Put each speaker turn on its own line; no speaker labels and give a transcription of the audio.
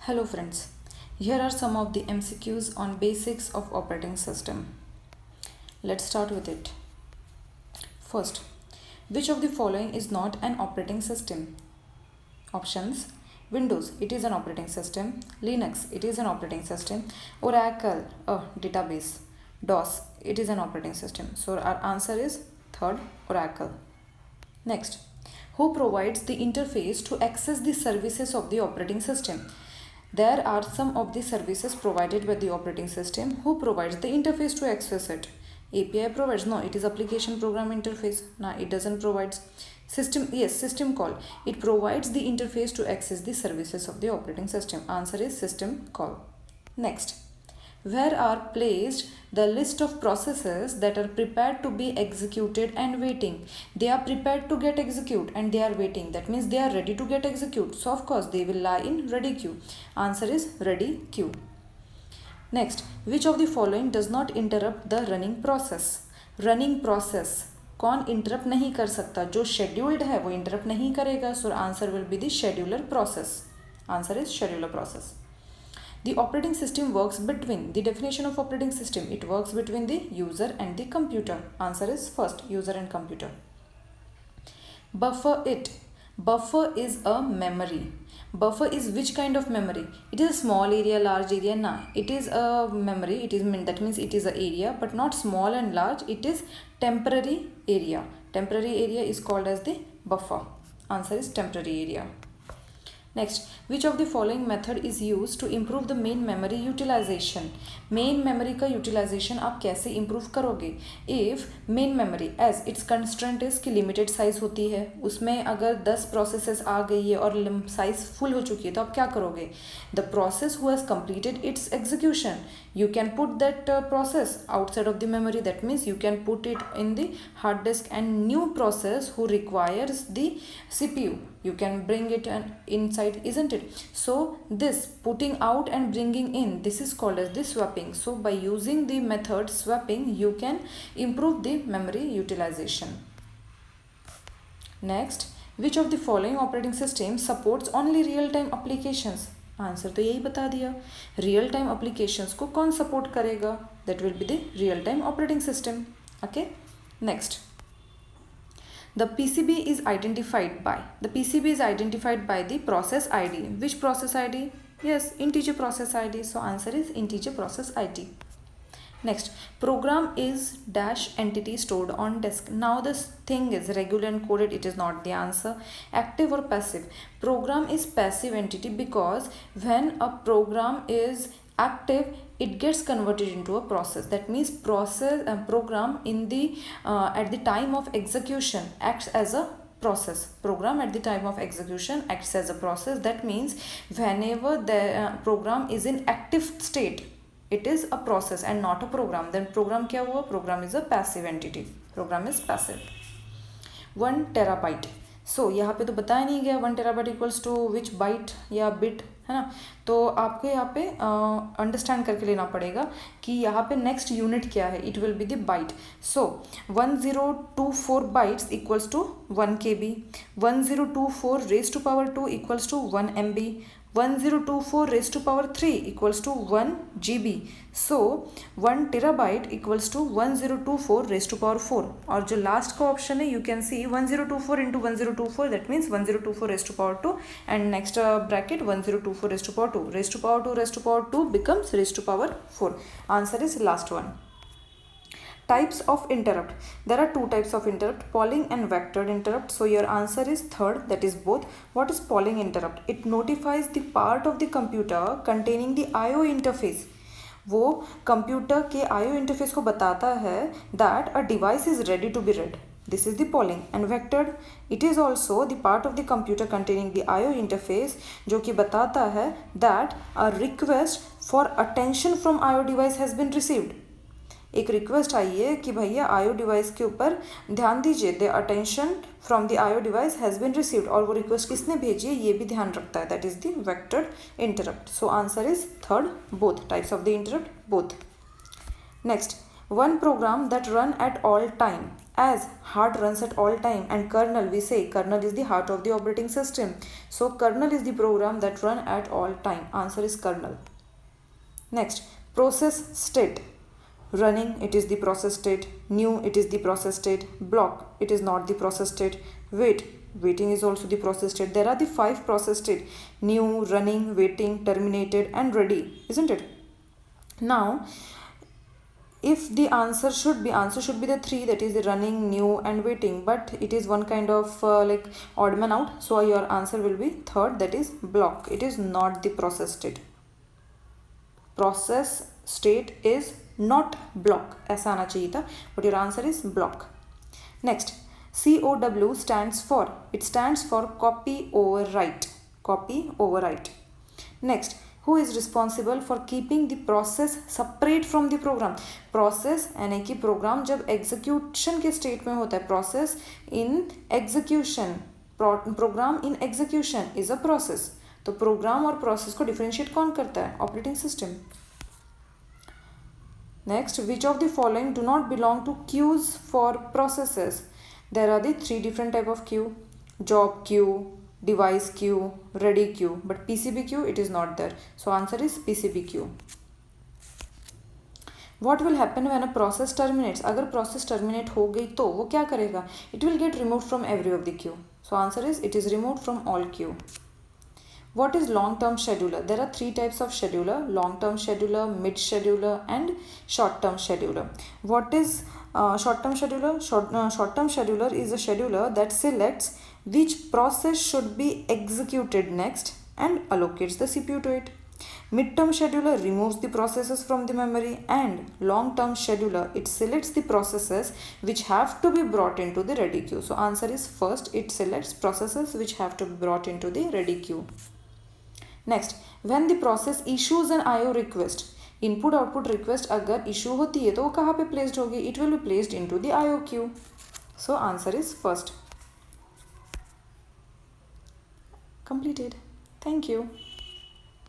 Hello friends, here are some of the MCQs on basics of operating system. Let's start with it. First, which of the following is not an operating system? Options: Windows, it is an operating system. Linux, it is an operating system. Oracle, a database. DOS, it is an operating system. So our answer is third, Oracle. Next, who provides the interface to access the services of the operating system? There are some of the services provided by the operating system. Who provides the interface to access it? API provides? No, it is application program interface. No, it doesn't provide. System, yes, system call. It provides the interface to access the services of the operating system. Answer is system call. Next, where are placed the list of processes that are prepared to be executed and waiting? They are prepared to get execute and they are waiting. That means they are ready to get execute. So of course they will lie in ready queue. Answer is ready queue. Next, which of the following does not interrupt the running process? Running process कौन interrupt नहीं कर सकता? जो scheduled है वो interrupt नहीं करेगा. So answer will be the scheduler process. Answer is scheduler process. The operating system works between. The definition of operating system: it works between the user and the computer. Answer is first, user and computer. Buffer it. Buffer is a memory. Buffer is which kind of memory? It is a small area, large area? No, it is a memory. It is, that means it is an area, but not small and large. It is temporary area. Temporary area is called as the buffer. Answer is temporary area. Next, which of the following method is used to improve the main memory utilization? Main memory का utilization आप कैसे improve करोगे? If main memory as its constraint is कि limited size होती है, उसमें अगर 10 processes आ गई है और size full हो चुकी है तो आप क्या करोगे? The process who has completed its execution, you can put that process outside of the memory. That means you can put it in the hard disk, and new process who requires the CPU, you can bring it inside, isn't it? So this putting out and bringing in, this is called as the swapping. So by using the method swapping, you can improve the memory utilization. Next, which of the following operating system supports only real-time applications? Answer तो यही बता दिया. Real time applications को कौन support करेगा? That will be the real time operating system. Okay, next, the PCB is identified by the process ID. Which process ID? Yes, integer process ID. So answer is integer process ID. Next, program is dash entity stored on disk. Now this thing is regular and coded. It is not the answer. Active or passive? Program is passive entity because when a program is active, it gets converted into a process. That means program in the at the time of execution acts as a process. Program at the time of execution acts as a process. That means whenever the program is in active state, it is a process and not a program. Then program क्या हुआ? Program is a passive entity. Program is passive. 1 terabyte. सो यहाँ पे तो बताया नहीं गया 1 terabyte equals to which byte या bit, है ना? तो आपको यहाँ पे अंडरस्टैंड करके लेना पड़ेगा कि यहाँ पे नेक्स्ट यूनिट क्या है. It will be the byte. So 1024 bytes equals to 1 KB. 1024 raise to power 2 equals to 1 MB. 1024 raised to power 3 equals to 1 GB. So 1 terabyte equals to 1024 raised to power 4. और जो last का option है, you can see 1024 into 1024, that means 1024 raised to power 2, and next bracket 1024 raised to power 2. Raised to power 2 raised to power 2 becomes raised to power 4. Answer is last one. Types of interrupt. There are two types of interrupt, polling and vectored interrupt. So your answer is third, that is both. What is polling interrupt? It notifies the part of the computer containing the IO interface. वो computer के IO interface को बताता है that a device is ready to be read. This is the polling. And vectored, it is also the part of the computer containing the IO interface जो कि बताता है that a request for attention from IO device has been received. एक request आई है कि भैया IO device के ऊपर ध्यान दीजिए. The attention from the IO device has been received. और वो रिक्वेस्ट किसने भेजी है ये भी ध्यान रखता है. That is the vectored interrupt. So answer is third, both types of the interrupt, both. Next, one program that run at all time as heart runs at all time, and kernel, we say kernel is the heart of the operating system. So kernel is the program that run at all time. Answer is kernel. Next, process state. Running, it is the process state. New, it is the process state. Block, it is not the process state. Wait, waiting is also the process state. There are the 5 process state: new, running, waiting, terminated, and ready, isn't it? Now, if the answer should be the 3, that is the running, new, and waiting, but it is one kind of like odd man out, so your answer will be third, that is block. It is not the process state. Process state is not block, ऐसा आना चाहिए था, but your answer is block. Next, COW stands for, it stands for copy over write. Copy over write. Next, who is responsible for keeping the process separate from the program? Process यानी कि program जब execution के state में होता है, process in execution, program in execution is a process. तो program और process को differentiate कौन करता है? Operating system. Next, which of the following do not belong to queues for processes? There are the 3 different type of queue: job queue, device queue, ready queue, but PCB queue, it is not there. So answer is PCB queue. What will happen when a process terminates? अगर process terminate हो गई तो वो क्या करेगा? It will get removed from every of the queue. So answer is it is removed from all queue. What is long-term scheduler? There are 3 types of scheduler: long-term scheduler, mid-scheduler, and short-term scheduler. What is short-term scheduler? Short-term scheduler is a scheduler that selects which process should be executed next and allocates the CPU to it. Mid-term scheduler removes the processes from the memory, and long-term scheduler, it selects the processes which have to be brought into the ready queue. So answer is first, it selects processes which have to be brought into the ready queue. Next, when the process issues an IO request, input output request अगर issue होती है तो वो कहाँ पे placed होगी? It will be placed into the IO queue. So answer is first. Completed. Thank you.